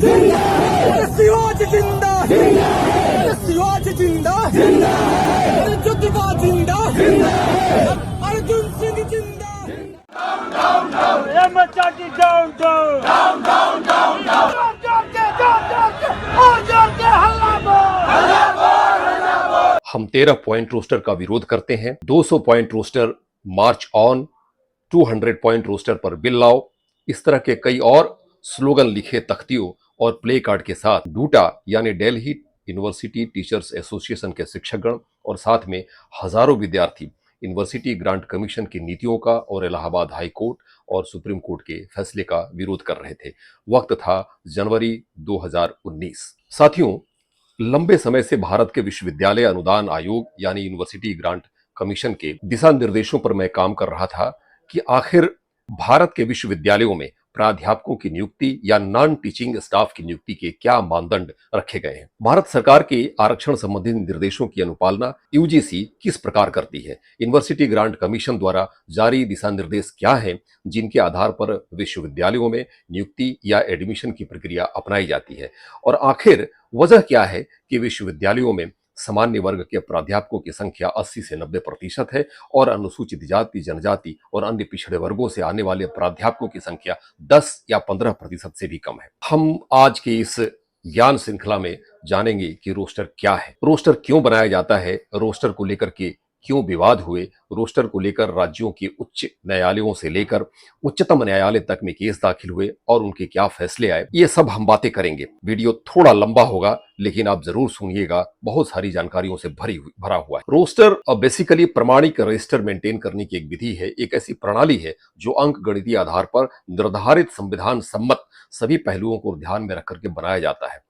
शिवाजी जिंदा, शिवाजी जिंदा, ज्योतिबा जिंदा, अर्जुन सिंह जिंदा। MHRD down, down, down, down, down, down, हम 13 पॉइंट रोस्टर का विरोध करते हैं। 200 point roster march on, 200 point roster पर बिल लाओ, इस तरह के कई और स्लोगन लिखे तख्तियों और प्ले कार्ड के साथ डूटा यानी दिल्ली यूनिवर्सिटी टीचर्स एसोसिएशन के शिक्षकगण और साथ में हजारों विद्यार्थी यूनिवर्सिटी ग्रांट कमीशन की नीतियों का और इलाहाबाद हाई कोर्ट और सुप्रीम कोर्ट के फैसले का विरोध कर रहे थे। वक्त था जनवरी 2019। साथियों, लंबे समय से भारत के विश्वविद्यालय अनुदान आयोग यानी यूनिवर्सिटी ग्रांट कमीशन के दिशा निर्देशों पर मैं काम कर रहा था कि आखिर भारत के विश्वविद्यालयों में प्राध्यापकों की नियुक्ति या नॉन टीचिंग स्टाफ की नियुक्ति के क्या मानदंड रखे गए हैं। भारत सरकार के आरक्षण संबंधी निर्देशों की अनुपालना यूजीसी किस प्रकार करती है, यूनिवर्सिटी ग्रांट कमीशन द्वारा जारी दिशा निर्देश क्या हैं जिनके आधार पर विश्वविद्यालयों में नियुक्ति या एडमिशन की प्रक्रिया अपनाई जाती है, और आखिर वजह क्या है कि विश्वविद्यालयों में सामान्य वर्ग के प्राध्यापकों की संख्या 80 से 90% है और अनुसूचित जाति, जनजाति और अन्य पिछड़े वर्गों से आने वाले प्राध्यापकों की संख्या 10 या 15% से भी कम है। हम आज के इस ज्ञान श्रृंखला में जानेंगे कि रोस्टर क्या है, रोस्टर क्यों बनाया जाता है, रोस्टर को लेकर के क्यों विवाद हुए, रोस्टर को लेकर राज्यों के उच्च न्यायालयों से लेकर उच्चतम न्यायालय तक में केस दाखिल हुए और उनके क्या फैसले आए, ये सब हम बातें करेंगे। वीडियो थोड़ा लंबा होगा लेकिन आप जरूर सुनिएगा, बहुत सारी जानकारियों से भरा हुआ है। रोस्टर बेसिकली प्रमाणिक रजिस्टर मेंटेन करने की एक विधि है, एक ऐसी प्रणाली है जो अंक गणितीय आधार पर निर्धारित संविधान सम्मत सभी पहलुओं को ध्यान में रख करके बनाया जाता है।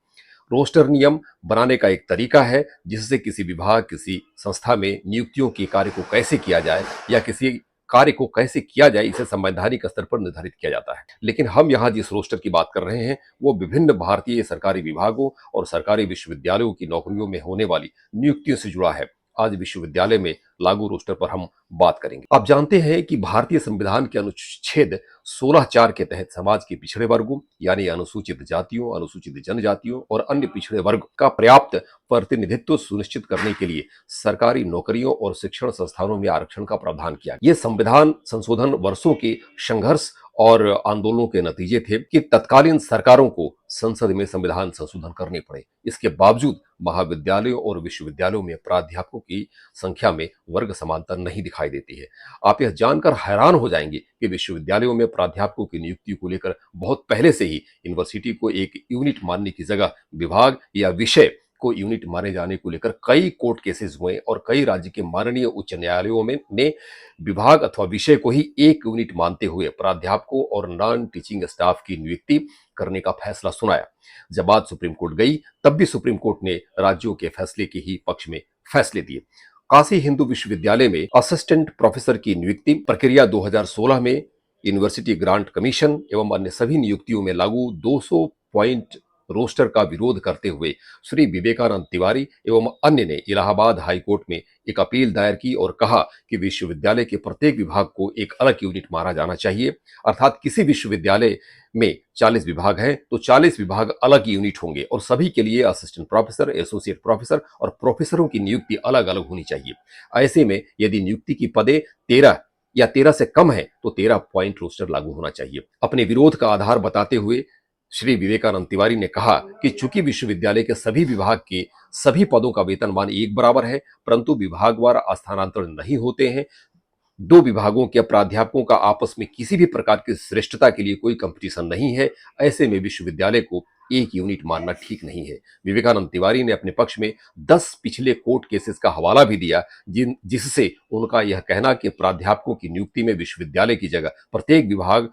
रोस्टर नियम बनाने का एक तरीका है जिससे किसी विभाग, किसी संस्था में नियुक्तियों के कार्य को कैसे किया जाए या किसी कार्य को कैसे किया जाए, इसे संवैधानिक स्तर पर निर्धारित किया जाता है। लेकिन हम यहाँ जिस रोस्टर की बात कर रहे हैं वो विभिन्न भारतीय सरकारी विभागों और सरकारी विश्वविद्यालयों की नौकरियों में होने वाली नियुक्तियों से जुड़ा है। आज विश्वविद्यालय में लागू रोस्टर पर हम बात करेंगे। आप जानते हैं कि भारतीय संविधान के अनुच्छेद 16(4) के तहत समाज के पिछड़े वर्गों यानी अनुसूचित जातियों, अनुसूचित जनजातियों और अन्य पिछड़े वर्ग का पर्याप्त प्रतिनिधित्व सुनिश्चित करने के लिए सरकारी नौकरियों और शिक्षण संस्थानों में आरक्षण का प्रावधान किया। ये संविधान संशोधन वर्षों के संघर्ष और आंदोलनों के नतीजे थे कि तत्कालीन सरकारों को संसद में संविधान संशोधन करने पड़े। इसके बावजूद महाविद्यालयों और विश्वविद्यालयों में प्राध्यापकों की संख्या में वर्ग समानता नहीं दिखाई देती है। आप यह जानकर हैरान हो जाएंगे कि विश्वविद्यालयों में प्राध्यापकों की नियुक्ति को लेकर बहुत पहले से ही यूनिवर्सिटी को एक यूनिट मानने की जगह विभाग या विषय को यूनिट माने जाने को लेकर कई कोर्ट केसेस हुए और कई राज्य के माननीय उच्च न्यायालयों में ने विभाग अथवा विषय को ही एक यूनिट मानते हुए प्राध्यापकों और नॉन टीचिंग स्टाफ की नियुक्ति करने का फैसला सुनाया। जब बात सुप्रीम कोर्ट गई तब भी सुप्रीम कोर्ट ने राज्यों के फैसले के ही पक्ष में फैसले दिए। काशी हिंदू विश्वविद्यालय में असिस्टेंट प्रोफेसर की नियुक्ति प्रक्रिया 2016 में यूनिवर्सिटी ग्रांट कमीशन एवं अन्य सभी नियुक्तियों में लागू 200 पॉइंट रोस्टर का विरोध करते हुए श्री विवेकानंद तिवारी एवं अन्य ने इलाहाबाद हाई कोर्ट में एक अपील दायर की और कहा कि विश्वविद्यालय के प्रत्येक विभाग को एक अलग यूनिट माना जाना चाहिए। अर्थात किसी विश्वविद्यालय में 40 विभाग हैं तो 40 विभाग अलग यूनिट होंगे और सभी के लिए असिस्टेंट प्रोफेसर, एसोसिएट प्रोफेसर और प्रोफेसरों की नियुक्ति अलग अलग होनी चाहिए। ऐसे में यदि नियुक्ति की पदे 13 या 13 से कम है तो 13 पॉइंट रोस्टर लागू होना चाहिए। अपने विरोध का आधार बताते हुए श्री विवेकानंद तिवारी ने कहा कि चूंकि विश्वविद्यालय के सभी विभाग के सभी पदों का वेतनमान एक बराबर है परंतु विभागवार स्थानांतरण नहीं होते हैं, दो विभागों के प्राध्यापकों का आपस में किसी भी प्रकार की श्रेष्ठता के लिए कोई कंपटीशन नहीं है, ऐसे में विश्वविद्यालय को एक यूनिट मानना ठीक नहीं है। विवेकानंद तिवारी ने अपने पक्ष में 10 पिछले कोर्ट केसेस का हवाला भी दिया जिससे उनका यह कहना कि प्राध्यापकों की नियुक्ति में विश्वविद्यालय की जगह प्रत्येक विभाग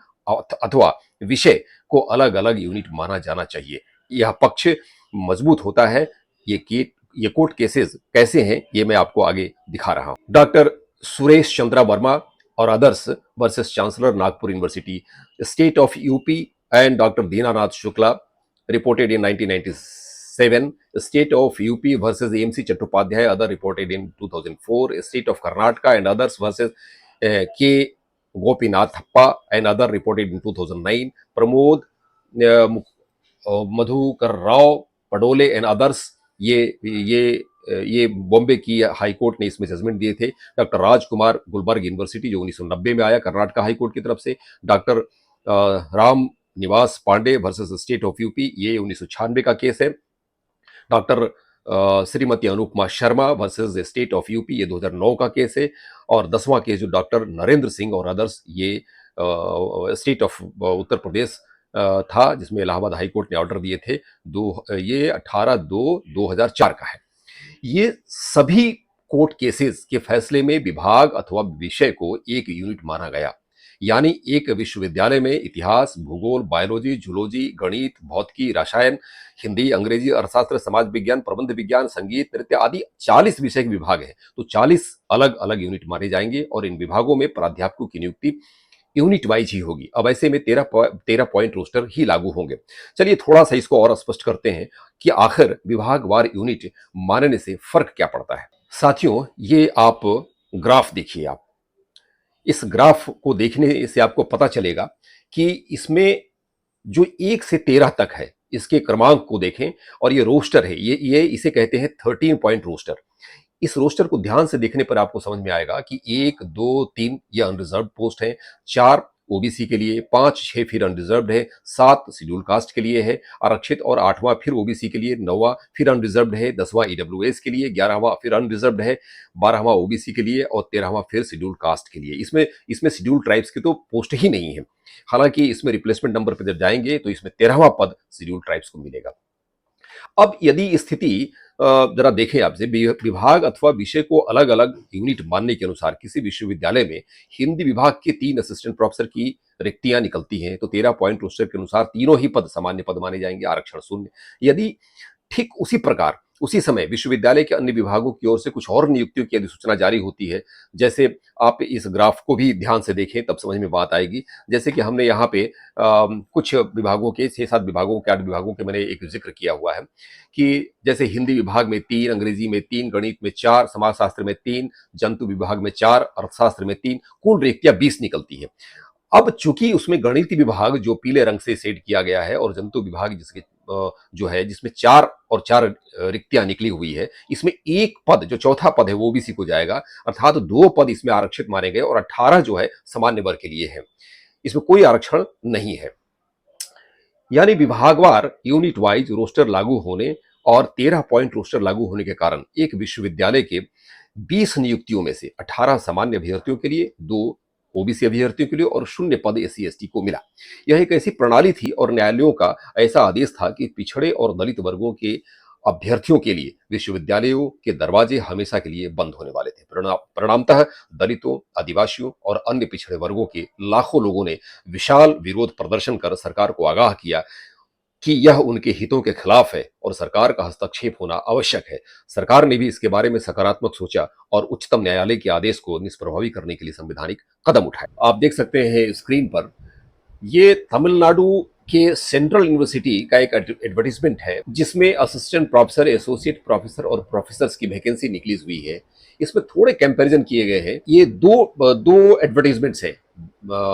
अथवा विषय को अलग अलग यूनिट माना जाना चाहिए, यह पक्ष मजबूत होता है। ये कोर्ट केसेस कैसे हैं ये मैं आपको आगे दिखा रहा हूं। डॉक्टर सुरेश चंद्रा वर्मा और others versus chancellor Nagpur university state of UP and doctor Dinanath Shukla reported in 1997, state of UP versus MC Chattopadhyay other reported in 2004, state of Karnataka and others versus के Gopinathappa and other reported in 2009. Pramod Madhukar Rao Padole and others, ये बॉम्बे की high court ने इसमें judgement दिए थे। Doctor राजकुमार Gulberg university जो 1990 में आया कर्नाटक हाई कोर्ट की तरफ से। Doctor Ram Niwas Pandey versus state of UP, ये 1996 का केस है। Doctor Shrimati Anupama Sharma versus state of UP, ये 2009 का केस है। और 10वां केस जो डॉक्टर नरेंद्र सिंह और अदर्स, ये स्टेट ऑफ उत्तर प्रदेश था, जिसमें इलाहाबाद हाई कोर्ट ने ऑर्डर दिए थे। ये 18/2/2004 का है। ये सभी कोर्ट केसेस के फैसले में विभाग अथवा विषय को एक यूनिट माना गया, यानी एक विश्वविद्यालय में इतिहास, भूगोल, बायोलॉजी, जूलॉजी, गणित, भौतिकी, रसायन, हिंदी, अंग्रेजी, अर्थशास्त्र, समाज विज्ञान, प्रबंध विज्ञान, संगीत, नृत्य आदि 40 विषय के विभाग हैं। तो 40 अलग अलग यूनिट माने जाएंगे और इन विभागों में प्राध्यापकों की नियुक्ति यूनिट वाइज ही होगी। अब ऐसे में 13 पॉइंट रोस्टर ही लागू होंगे। चलिए थोड़ा सा इसको और स्पष्ट करते हैं कि आखिर विभागवार यूनिट मानने से फर्क क्या पड़ता है। साथियों, ये आप ग्राफ देखिए। आप इस ग्राफ को देखने से आपको पता चलेगा कि इसमें जो 1 से 13 तक है, इसके क्रमांक को देखें। और ये रोस्टर है, ये इसे कहते हैं 13 पॉइंट रोस्टर। इस रोस्टर को ध्यान से देखने पर आपको समझ में आएगा कि 1, 2, 3 ये अनरिजर्व पोस्ट है, 4 ओबीसी के लिए, 5, 6 फिर अनरिजर्व्ड है, 7 शेड्यूल कास्ट के लिए है आरक्षित, और 8वां फिर ओबीसी के लिए, 9वां फिर अनरिजर्व्ड है, 10वां ईडब्ल्यूएस के लिए, 11वां फिर अनरिजर्व्ड है, 12वां ओबीसी के लिए और 13वां फिर शेड्यूल कास्ट के लिए। इसमें शेड्यूल ट्राइब्स की तो पोस्ट ही नहीं है। हालांकि इसमें रिप्लेसमेंट नंबर पर जब जाएंगे तो इसमें 13वां पद शेड्यूल ट्राइब्स को मिलेगा। अब यदि स्थिति जरा देखें आपसे, विभाग अथवा विषय को अलग अलग यूनिट मानने के अनुसार किसी विश्वविद्यालय में हिंदी विभाग के 3 असिस्टेंट प्रोफेसर की रिक्तियां निकलती हैं तो 13 पॉइंट रोस्टर के अनुसार तीनों ही पद सामान्य पद माने जाएंगे, आरक्षण शून्य। यदि ठीक उसी प्रकार उसी समय विश्वविद्यालय के अन्य विभागों की ओर से कुछ और नियुक्तियों की अधिसूचना जारी होती है, जैसे आप इस ग्राफ को भी ध्यान से देखें तब समझ में बात आएगी। जैसे कि हमने यहाँ पे कुछ विभागों के 6-7 विभागों के 8 विभागों के मैंने एक जिक्र किया हुआ है कि जैसे हिंदी विभाग में 3, अंग्रेजी में 3, गणित में 4, समाजशास्त्र में 3, जंतु विभाग में 4, अर्थशास्त्र में 3, कुल रिक्तियां 20 निकलती है। अब चूंकि उसमें गणित विभाग जो पीले रंग से सेट किया गया है और जंतु विभाग जिसके जो है जिसमें 4 और 4 रिक्तियां निकली हुई है, इसमें एक पद जो चौथा पद है वो ओबीसी को जाएगा, अर्थात 2 पद इसमें आरक्षित माने गए और 18 जो है सामान्य वर्ग के लिए है। इसमें कोई आरक्षण नहीं है। यानी विभागवार यूनिट वाइज रोस्टर लागू होने और 13 पॉइंट रोस्टर लागू होने के कारण एक विश्वविद्यालय के 20 नियुक्तियों में से 18 सामान्य अभ्यर्थियों के लिए, 2 ओबीसी अभ्यर्थियों के लिए और 0 पद एससी एसटी को मिला। यह एक ऐसी प्रणाली थी और न्यायालयों का ऐसा आदेश था कि पिछड़े और दलित वर्गों के अभ्यर्थियों के लिए विश्वविद्यालयों के दरवाजे हमेशा के लिए बंद होने वाले थे। परिणामतः दलितों, आदिवासियों और अन्य पिछड़े वर्गों के लाखों लोगों ने विशाल विरोध प्रदर्शन कर सरकार को आगाह किया कि यह उनके हितों के खिलाफ है और सरकार का हस्तक्षेप होना आवश्यक है। सरकार ने भी इसके बारे में सकारात्मक सोचा और उच्चतम न्यायालय के आदेश को निष्प्रभावी करने के लिए संवैधानिक कदम उठाए। आप देख सकते हैं स्क्रीन पर, ये तमिलनाडु के सेंट्रल यूनिवर्सिटी का एक एडवर्टीजमेंट है जिसमें असिस्टेंट प्रोफेसर, एसोसिएट प्रोफेसर और प्रोफेसर्स की वैकेंसी निकली हुई है। इसमें थोड़े कंपैरिजन किए गए हैं। ये दो एडवर्टीजमेंट्स हैं,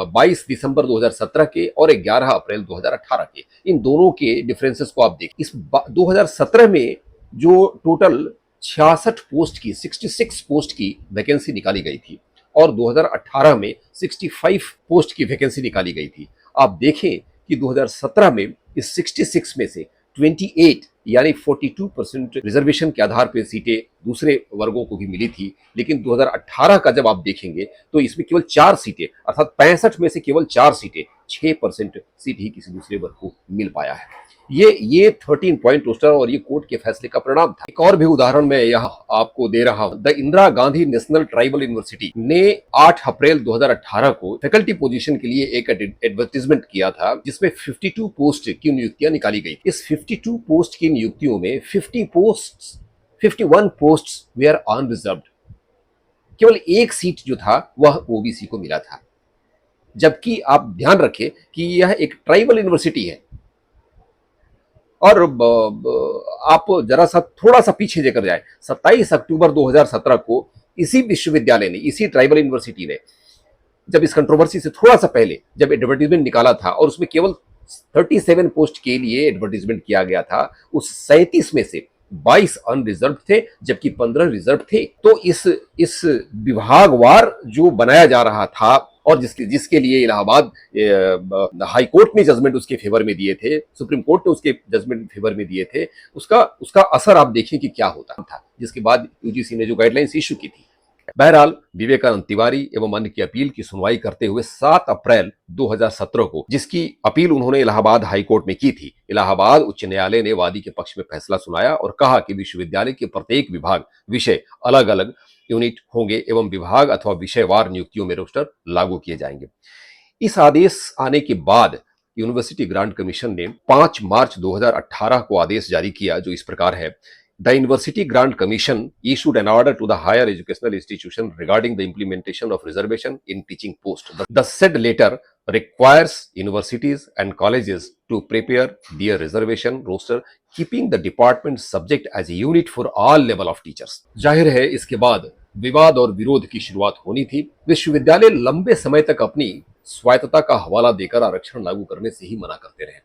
22 दिसंबर 2017 के और 11 अप्रैल 2018 के। इन दोनों के डिफरेंसेस को आप देखिए। इस 2017 में जो टोटल 66 पोस्ट की 66 पोस्ट की वैकेंसी निकाली गई थी और 2018 में 65 पोस्ट की वैकेंसी निकाली गई थी। आप देखें कि 2017 में इस 66 में से 28 यानी 42% रिजर्वेशन के आधार पर सीटें दूसरे वर्गों को भी मिली थी, लेकिन 2018 का जब आप देखेंगे तो इसमें केवल 4 सीटें अर्थात 65 में से केवल 4 सीटें 6% सीट ही किसी दूसरे वर्ग को मिल पाया है। ये 13 पॉइंट रोस्टर और ये कोर्ट के फैसले का परिणाम था। एक और भी उदाहरण मैं यहाँ आपको दे रहा हूँ। The Indira Gandhi national tribal university ने 8 अप्रैल 2018 को फैकल्टी पोजीशन के लिए एक एडवर्टीजमेंट किया था जिसमें 52 पोस्ट की नियुक्तियां निकाली गई। इस 52 पोस्ट की नियुक्तियों में 51 पोस्ट वेयर अनरिजर्व्ड। केवल एक सीट जो था वह ओबीसी को मिला था, जबकि आप ध्यान रखें कि यह एक ट्राइबल यूनिवर्सिटी है। और आप जरा सा थोड़ा सा पीछे लेकर जाए, 27 अक्टूबर 2017 को इसी विश्वविद्यालय ने, इसी ट्राइबल यूनिवर्सिटी ने, जब इस कंट्रोवर्सी से थोड़ा सा पहले जब एडवर्टीजमेंट निकाला था और उसमें केवल 37 पोस्ट के लिए एडवर्टीजमेंट किया गया था, उस 37 में से 22 अनरिजर्व थे, जबकि 15 रिजर्व थे। तो इस विभागवार जो बनाया जा रहा था और जिसके लिए इलाहाबाद हाई कोर्ट ने जजमेंट उसके फेवर में दिए थे, सुप्रीम कोर्ट ने उसके जजमेंट फेवर में दिए थे, उसका असर आप देखिए कि क्या होता था, जिसके बाद यूजीसी ने जो गाइडलाइंस इशू की थी। बहरहाल विवेकानंद तिवारी एवं अन्य की अपील की सुनवाई करते हुए 7 अप्रैल 2017 को, जिसकी अपील उन्होंने इलाहाबाद हाई कोर्ट में की थी, इलाहाबाद उच्च न्यायालय ने वादी के पक्ष में फैसला सुनाया और कहा कि विश्वविद्यालय के प्रत्येक विभाग विषय अलग अलग यूनिट होंगे एवं विभाग अथवा विषयवार नियुक्तियों में रोस्टर लागू किए जाएंगे। इस आदेश आने के बाद यूनिवर्सिटी ग्रांट कमीशन ने 5 मार्च 2018 को आदेश जारी किया, जो इस प्रकार है। The University Grant Commission issued an order to the higher educational institution regarding the implementation of reservation in teaching post. The said letter requires universities and colleges to prepare their reservation roster, keeping the department subject as a unit for all level of teachers. जाहिर है इसके बाद विवाद और विरोध की शुरुआत होनी थी। विश्वविद्यालय लंबे समय तक अपनी स्वायत्तता का हवाला देकर आरक्षण लागू करने से ही मना करते रहे,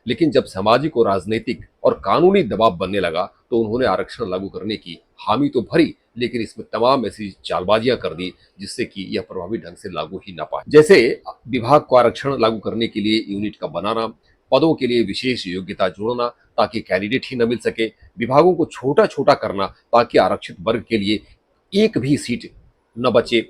लेकिन जब सामाजिक और राजनीतिक और कानूनी दबाव बनने लगा तो उन्होंने आरक्षण लागू करने की हामी तो भरी, लेकिन इसमें तमाम ऐसी चालबाजियां कर दी जिससे कि यह प्रभावी ढंग से लागू ही ना पाए। जैसे विभाग को आरक्षण लागू करने के लिए यूनिट का बनाना, पदों के लिए विशेष योग्यता जोड़ना ताकि कैंडिडेट ही न मिल सके, विभागों को छोटा छोटा करना ताकि आरक्षित वर्ग के लिए एक भी सीट न बचे।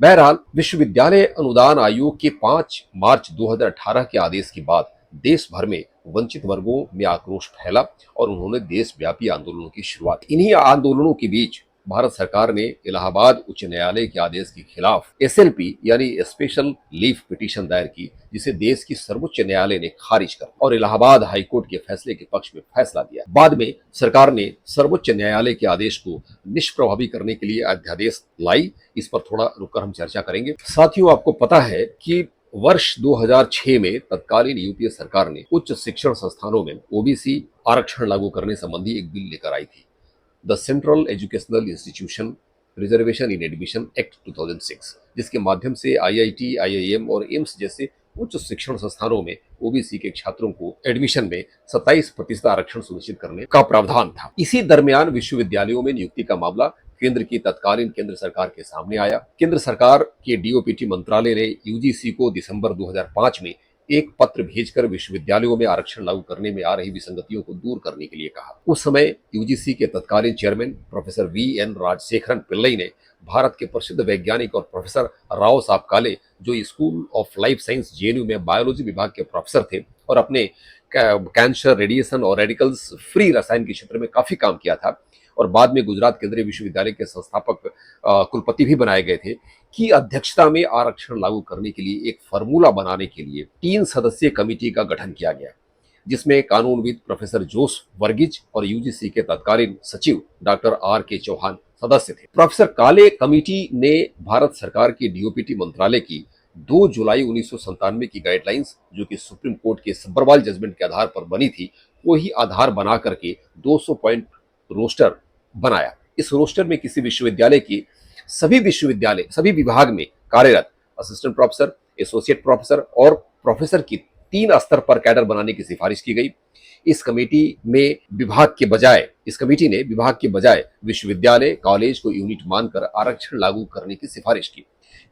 बहरहाल विश्वविद्यालय अनुदान आयोग के 5 मार्च 2018 के आदेश के बाद देश भर में वंचित वर्गों में आक्रोश फैला और उन्होंने देशव्यापी आंदोलनों की शुरुआत की। इन्हीं आंदोलनों के बीच भारत सरकार ने इलाहाबाद उच्च न्यायालय के आदेश के खिलाफ एसएलपी यानी स्पेशल लीव पिटीशन दायर की, जिसे देश की सर्वोच्च न्यायालय ने खारिज कर और इलाहाबाद हाईकोर्ट के फैसले के पक्ष में फैसला दिया। बाद में सरकार ने सर्वोच्च न्यायालय के आदेश को निष्प्रभावी करने के लिए अध्यादेश लाई। इस पर थोड़ा रुककर हम चर्चा करेंगे। साथियों, आपको पता है कि वर्ष 2006 में तत्कालीन यूपीए सरकार ने उच्च शिक्षण संस्थानों में ओबीसी आरक्षण लागू करने संबंधी एक बिल लेकर आई थी, the central educational institution reservation in admission act 2006, जिसके माध्यम से आईआईटी, आईआईएम और एम्स जैसे उच्च शिक्षण संस्थानों में ओबीसी के छात्रों को एडमिशन में 27% आरक्षण सुनिश्चित करने का प्रावधान था। इसी दरमियान विश्वविद्यालयों में नियुक्ति का मामला केंद्र की तत्कालीन केंद्र सरकार के सामने आया। केंद्र सरकार के डीओपीटी मंत्रालय ने यूजीसी को दिसंबर 2005 में एक पत्र भेजकर विश्वविद्यालयों में आरक्षण लागू करने में आ रही विसंगतियों को दूर करने के लिए कहा। उस समय यूजीसी के तत्कालीन chairman professor VN Rajasekharan Pillai ने भारत के प्रसिद्ध वैज्ञानिक और प्रोफेसर राव सापकाले, जो school of life science JNU में बायोलॉजी विभाग के प्रोफेसर थे और अपने कैंसर, रेडिएशन और रेडिकल्स फ्री रसायन के क्षेत्र में काफी काम किया था और बाद में गुजरात केंद्रीय विश्वविद्यालय के संस्थापक कुलपति भी बनाए गए थे, की अध्यक्षता में आरक्षण लागू करने के लिए एक फार्मूला बनाने के लिए 3 सदस्यीय कमेटी का गठन किया गया, जिसमें कानूनविद प्रोफेसर जोस वर्गीज और यूजीसी के तत्कालीन सचिव डॉक्टर आर.के. चौहान सदस्य थे। प्रोफेसर काले कमेटी ने भारत सरकार की डीओपीटी मंत्रालय की 2 जुलाई 1997 की गाइडलाइंस, जो कि सुप्रीम कोर्ट के सब्बरवाल जजमेंट के आधार पर बनी थी, वो ही आधार बना करके 200 पॉइंट रोस्टर बनाया। इस रोस्टर में किसी विश्वविद्यालय की सभी विभाग में कार्यरत असिस्टेंट प्रोफेसर, एसोसिएट प्रोफेसर और प्रोफेसर की 3 स्तर पर कैडर बनाने की सिफारिश की गई। इस कमेटी ने विभाग के बजाय विश्वविद्यालय, कॉलेज को यूनिट मानकर आरक्षण लागू करने की सिफारिश की,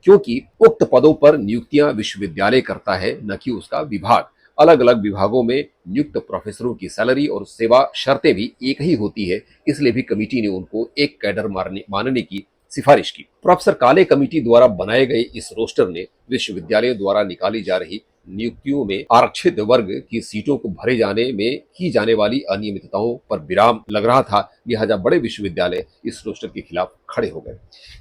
क्योंकि उक्त पदों पर नियुक्तियां विश्वविद्यालय करता है, न कि उसका विभाग। अलग अलग विभागों में नियुक्त प्रोफेसरों की सैलरी और सेवा शर्तें भी एक ही होती है, इसलिए भी कमेटी ने उनको एक कैडर मानने की सिफारिश की। प्रोफेसर काले कमेटी द्वारा बनाए गए इस रोस्टर ने विश्वविद्यालयों द्वारा निकाली जा रही नियुक्तियों में आरक्षित वर्ग की सीटों को भरे जाने में की जाने वाली अनियमितताओं पर विराम लग रहा था। लिहाजा बड़े विश्वविद्यालय इस रोस्टर के खिलाफ खड़े हो गए।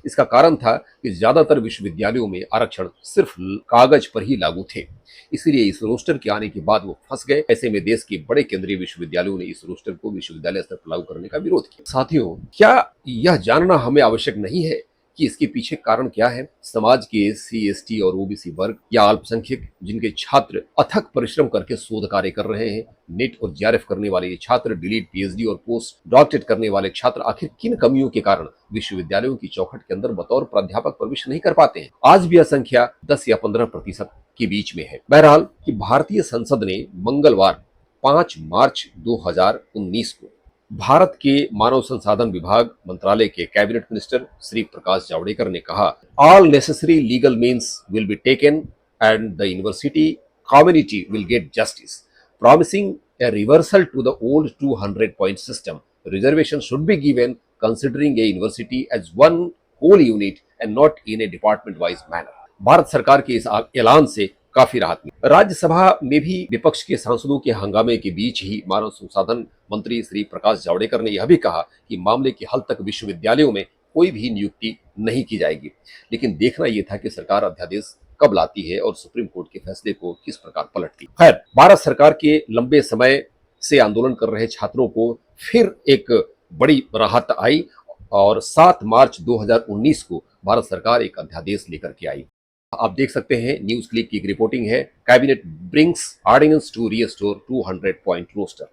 इसका कारण था कि ज्यादातर विश्वविद्यालयों में आरक्षण सिर्फ कागज पर ही लागू थे, इसीलिए इस रोस्टर के आने के बाद वो फंस गए। ऐसे में देश के बड़े केंद्रीय विश्वविद्यालयों ने इस रोस्टर को विश्वविद्यालय स्तर पर लागू करने का विरोध किया। साथियों, क्या यह जानना हमें आवश्यक नहीं है कि इसके पीछे कारण क्या है? समाज के एससी, एसटी और ओबीसी वर्ग या अल्पसंख्यक जिनके छात्र अथक परिश्रम करके शोध कार्य कर रहे हैं, नेट और जीआरएफ करने वाले ये छात्र, डीलिट, पीएचडी और पोस्ट डॉक्टरेट करने वाले छात्र आखिर किन कमियों के कारण विश्वविद्यालयों की चौखट के अंदर बतौर प्राध्यापक प्रवेश नहीं कर पाते हैं? आज भी यह संख्या 10 या 15% के बीच में है। बहरहाल कि भारतीय संसद ने मंगलवार 5 मार्च 2019 को भारत के मानव संसाधन विभाग मंत्रालय के कैबिनेट मिनिस्टर श्री प्रकाश जावड़ेकर ने कहा, all necessary legal means will be taken and the university community will get justice, promising a reversal to the old 200 point system. Reservation should be given considering a university as one whole unit and not in a department wise manner. Bharat सरकार के इस ऐलान से काफी राहत मिली। राज्यसभा में भी विपक्ष के सांसदों के हंगामे के बीच ही मानव संसाधन मंत्री श्री प्रकाश जावड़ेकर ने यह भी कहा कि मामले के हल तक विश्वविद्यालयों में कोई भी नियुक्ति नहीं की जाएगी। लेकिन देखना यह था कि सरकार अध्यादेश कब लाती है और सुप्रीम कोर्ट के फैसले को किस प्रकार पलटती है। खैर, भारत सरकार के लंबे समय से आंदोलन कर रहे छात्रों को फिर एक बड़ी राहत आई और 7 मार्च 2019 को भारत सरकार एक अध्यादेश लेकर के आई। आप देख सकते हैं, न्यूज क्लिक की एक रिपोर्टिंग है, cabinet brings ordinance to restore 200 point roster.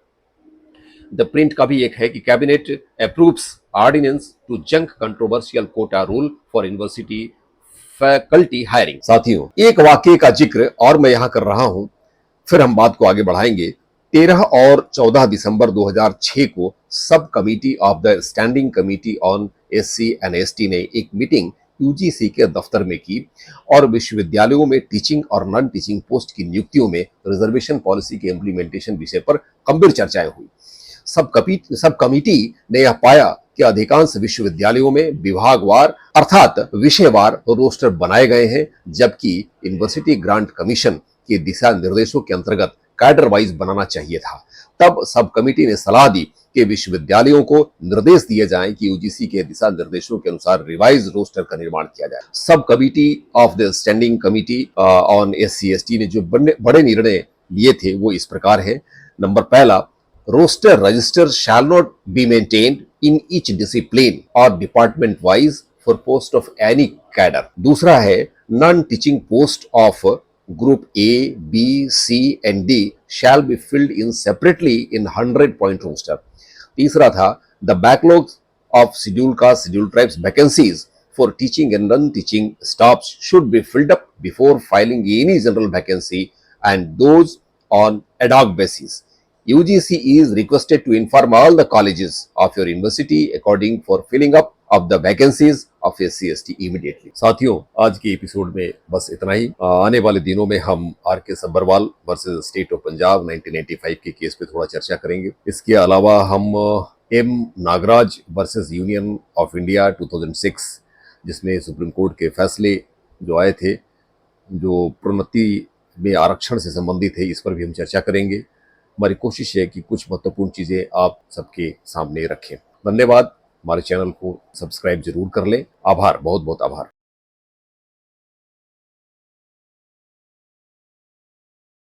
The Print का भी एक है कि cabinet approves ordinance to junk controversial quota rule for university faculty hiring. साथियों, एक वाक्य का जिक्र और मैं यहां कर रहा हूं, फिर हम बात को आगे बढ़ाएंगे। 13 और 14 दिसंबर 2006 को सब committee of the standing committee on SC and ST ने एक मीटिंग UGC के दफ्तर में की और विश्वविद्यालयों में टीचिंग और नॉन टीचिंग पोस्ट की नियुक्तियों में रिजर्वेशन पॉलिसी के इम्प्लीमेंटेशन विषय पर गंभीर चर्चाएं हुई। सब कमिटी ने यह पाया कि अधिकांश विश्वविद्यालयों में विभागवार अर्थात विषयवार रोस्टर बनाए गए हैं, जबकि यूनिवर्सिटी ग्रांट कमीशन के दिशा निर्देशों के अंतर्गत कैडर वाइज बनाना चाहिए था। तब सब कमिटी ने सलाह दी कि विश्वविद्यालयों को निर्देश दिए जाएं कि UGC के दिशा निर्देशों के अनुसार रिवाइज रोस्टर का निर्माण किया जाए। सब committee of the standing committee on SC ST ने जो बड़े निर्णय लिए थे वो इस प्रकार है। नंबर पहला, roster register shall not be maintained in each discipline or department wise for post of any cadre. दूसरा है, non teaching post of group A, B, C and D shall be filled in separately in 100 point roster. तीसरा था, the backlogs of scheduled caste, scheduled tribes vacancies for teaching and non-teaching staffs should be filled up before filing any general vacancy and those on ad hoc basis. UGC is requested to inform all the colleges of your university according for filling up of the vacancies of SC ST immediately. साथियों, आज के episode में बस इतना ही। आने वाले दिनों में हम RK Sabharwal versus state of Punjab 1995 के केस पे थोड़ा चर्चा करेंगे। इसके अलावा हम M Nagaraj versus union of India 2006, जिसमें सुप्रीम कोर्ट के फैसले जो आए थे, जो प्रोन्नति में आरक्षण से संबंधित है, इस पर भी हम चर्चा करेंगे। हमारी कोशिश है कि कुछ महत्वपूर्ण चीजें आप सबके सामने रखें। धन्यवाद। हमारे चैनल को सब्सक्राइब जरूर कर लें। आभार, बहुत बहुत आभार।